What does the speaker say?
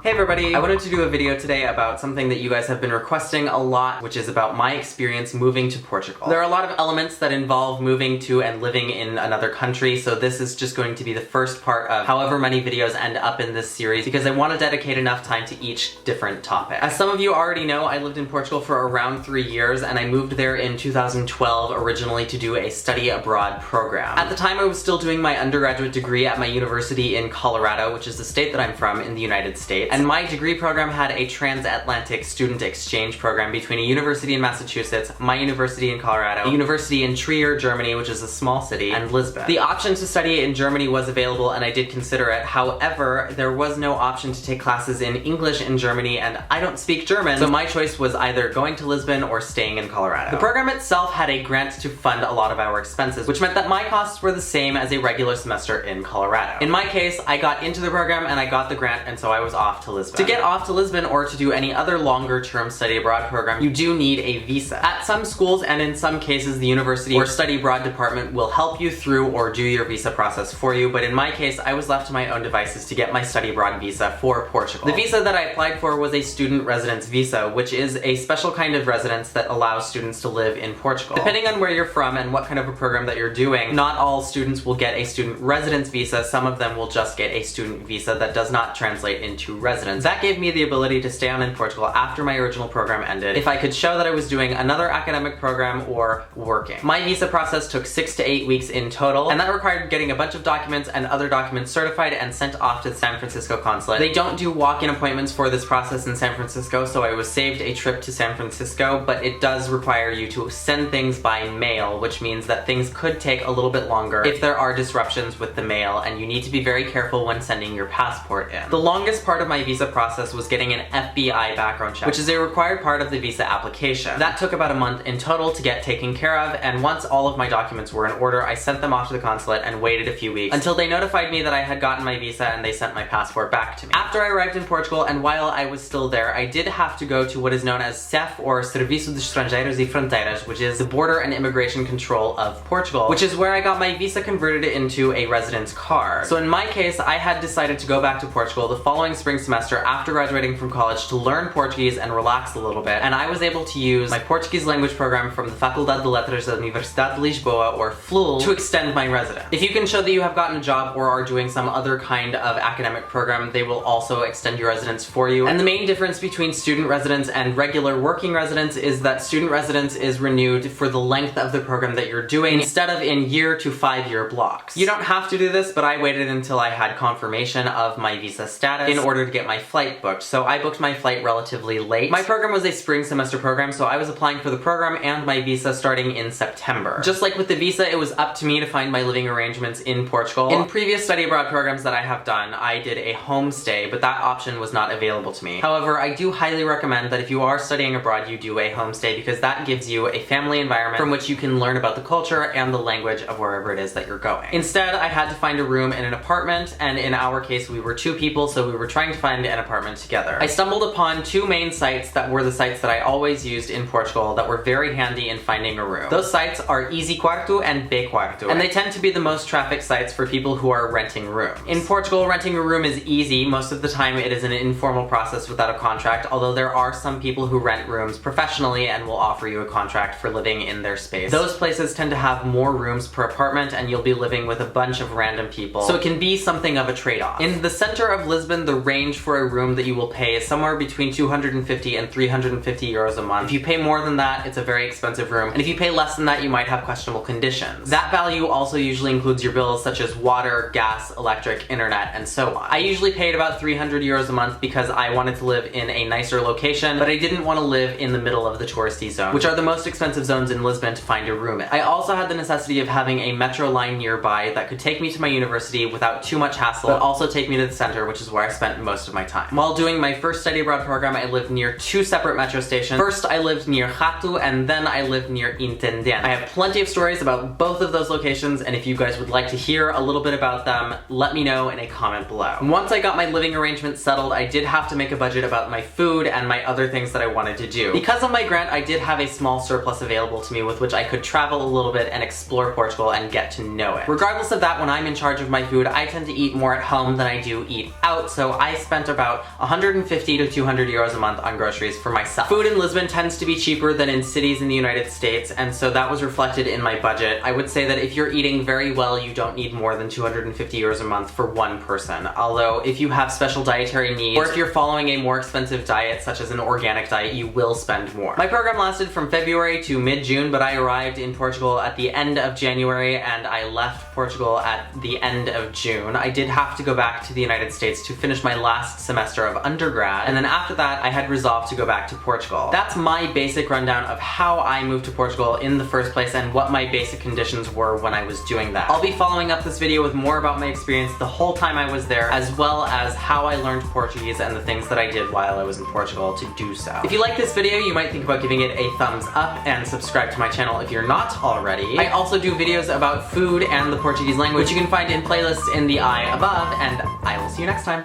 Hey everybody! I wanted to do a video today about something that you guys have been requesting a lot, which is about my experience moving to Portugal. There are a lot of elements that involve moving to and living in another country, so this is just going to be the first part of however many videos end up in this series because I want to dedicate enough time to each different topic. As some of you already know, I lived in Portugal for around 3 years and I moved there in 2012 originally to do a study abroad program. At the time I was still doing my undergraduate degree at my university in Colorado, which is the state that I'm from in the United States. And my degree program had a transatlantic student exchange program between a university in Massachusetts, my university in Colorado, a university in Trier, Germany, which is a small city, and Lisbon. The option to study in Germany was available and I did consider it. However, there was no option to take classes in English in Germany and I don't speak German, so my choice was either going to Lisbon or staying in Colorado. The program itself had a grant to fund a lot of our expenses, which meant that my costs were the same as a regular semester in Colorado. In my case, I got into the program and I got the grant, and so I was off to Lisbon. To get off to Lisbon or to do any other longer term study abroad program, you do need a visa. At some schools and in some cases the university or study abroad department will help you through or do your visa process for you, but in my case I was left to my own devices to get my study abroad visa for Portugal. The visa that I applied for was a student residence visa, which is a special kind of residence that allows students to live in Portugal. Depending on where you're from and what kind of a program that you're doing, not all students will get a student residence visa, some of them will just get a student visa that does not translate into residence. That gave me the ability to stay on in Portugal after my original program ended if I could show that I was doing another academic program or working. My visa process took 6 to 8 weeks in total, and that required getting a bunch of documents and other documents certified and sent off to the San Francisco consulate. They don't do walk-in appointments for this process in San Francisco, so I was saved a trip to San Francisco, but it does require you to send things by mail, which means that things could take a little bit longer if there are disruptions with the mail, and you need to be very careful when sending your passport in. The longest part of my visa process was getting an FBI background check, which is a required part of the visa application. That took about a month in total to get taken care of, and once all of my documents were in order, I sent them off to the consulate and waited a few weeks until they notified me that I had gotten my visa and they sent my passport back to me. After I arrived in Portugal, and while I was still there, I did have to go to what is known as SEF, or Serviço de Estrangeiros e Fronteiras, which is the Border and Immigration Control of Portugal, which is where I got my visa converted into a residence card. So in my case, I had decided to go back to Portugal the following spring semester after graduating from college to learn Portuguese and relax a little bit, and I was able to use my Portuguese language program from the Faculdade de Letras da Universidade de Lisboa, or FLUL, to extend my residence. If you can show that you have gotten a job or are doing some other kind of academic program, they will also extend your residence for you. And the main difference between student residence and regular working residence is that student residence is renewed for the length of the program that you're doing instead of in year to 5-year blocks. You don't have to do this, but I waited until I had confirmation of my visa status in order to get my flight booked, so I booked my flight relatively late. My program was a spring semester program, so I was applying for the program and my visa starting in September. Just like with the visa, it was up to me to find my living arrangements in Portugal. In previous study abroad programs that I have done, I did a homestay, but that option was not available to me. However, I do highly recommend that if you are studying abroad, you do a homestay because that gives you a family environment from which you can learn about the culture and the language of wherever it is that you're going. Instead, I had to find a room in an apartment, and in our case, we were 2 people, so we were trying to find an apartment together. I stumbled upon 2 main sites that were the sites that I always used in Portugal that were very handy in finding a room. Those sites are Easy Quarto and B Quarto, and they tend to be the most trafficked sites for people who are renting rooms. In Portugal, renting a room is easy. Most of the time it is an informal process without a contract, although there are some people who rent rooms professionally and will offer you a contract for living in their space. Those places tend to have more rooms per apartment and you'll be living with a bunch of random people, so it can be something of a trade-off. In the center of Lisbon, the range for a room that you will pay is somewhere between 250 and 350 euros a month. If you pay more than that, it's a very expensive room, and if you pay less than that, you might have questionable conditions. That value also usually includes your bills such as water, gas, electric, internet, and so on. I usually paid about 300 euros a month because I wanted to live in a nicer location, but I didn't want to live in the middle of the touristy zone, which are the most expensive zones in Lisbon to find a room in. I also had the necessity of having a metro line nearby that could take me to my university without too much hassle, but also take me to the center, which is where I spent most of my time. While doing my first study abroad program, I lived near 2 separate metro stations. First, I lived near Rato, and then I lived near Intendente. I have plenty of stories about both of those locations, and if you guys would like to hear a little bit about them, let me know in a comment below. Once I got my living arrangement settled, I did have to make a budget about my food and my other things that I wanted to do. Because of my grant, I did have a small surplus available to me with which I could travel a little bit and explore Portugal and get to know it. Regardless of that, when I'm in charge of my food, I tend to eat more at home than I do eat out, so I spend spent about 150 to 200 euros a month on groceries for myself. Food in Lisbon tends to be cheaper than in cities in the United States, and so that was reflected in my budget. I would say that if you're eating very well, you don't need more than 250 euros a month for one person. Although if you have special dietary needs, or if you're following a more expensive diet, such as an organic diet, you will spend more. My program lasted from February to mid-June, but I arrived in Portugal at the end of January, and I left Portugal at the end of June. I did have to go back to the United States to finish my last semester of undergrad, and then after that, I had resolved to go back to Portugal. That's my basic rundown of how I moved to Portugal in the first place and what my basic conditions were when I was doing that. I'll be following up this video with more about my experience the whole time I was there, as well as how I learned Portuguese and the things that I did while I was in Portugal to do so. If you like this video, you might think about giving it a thumbs up and subscribe to my channel if you're not already. I also do videos about food and the Portuguese language, which you can find in playlists in the eye above, and I will see you next time.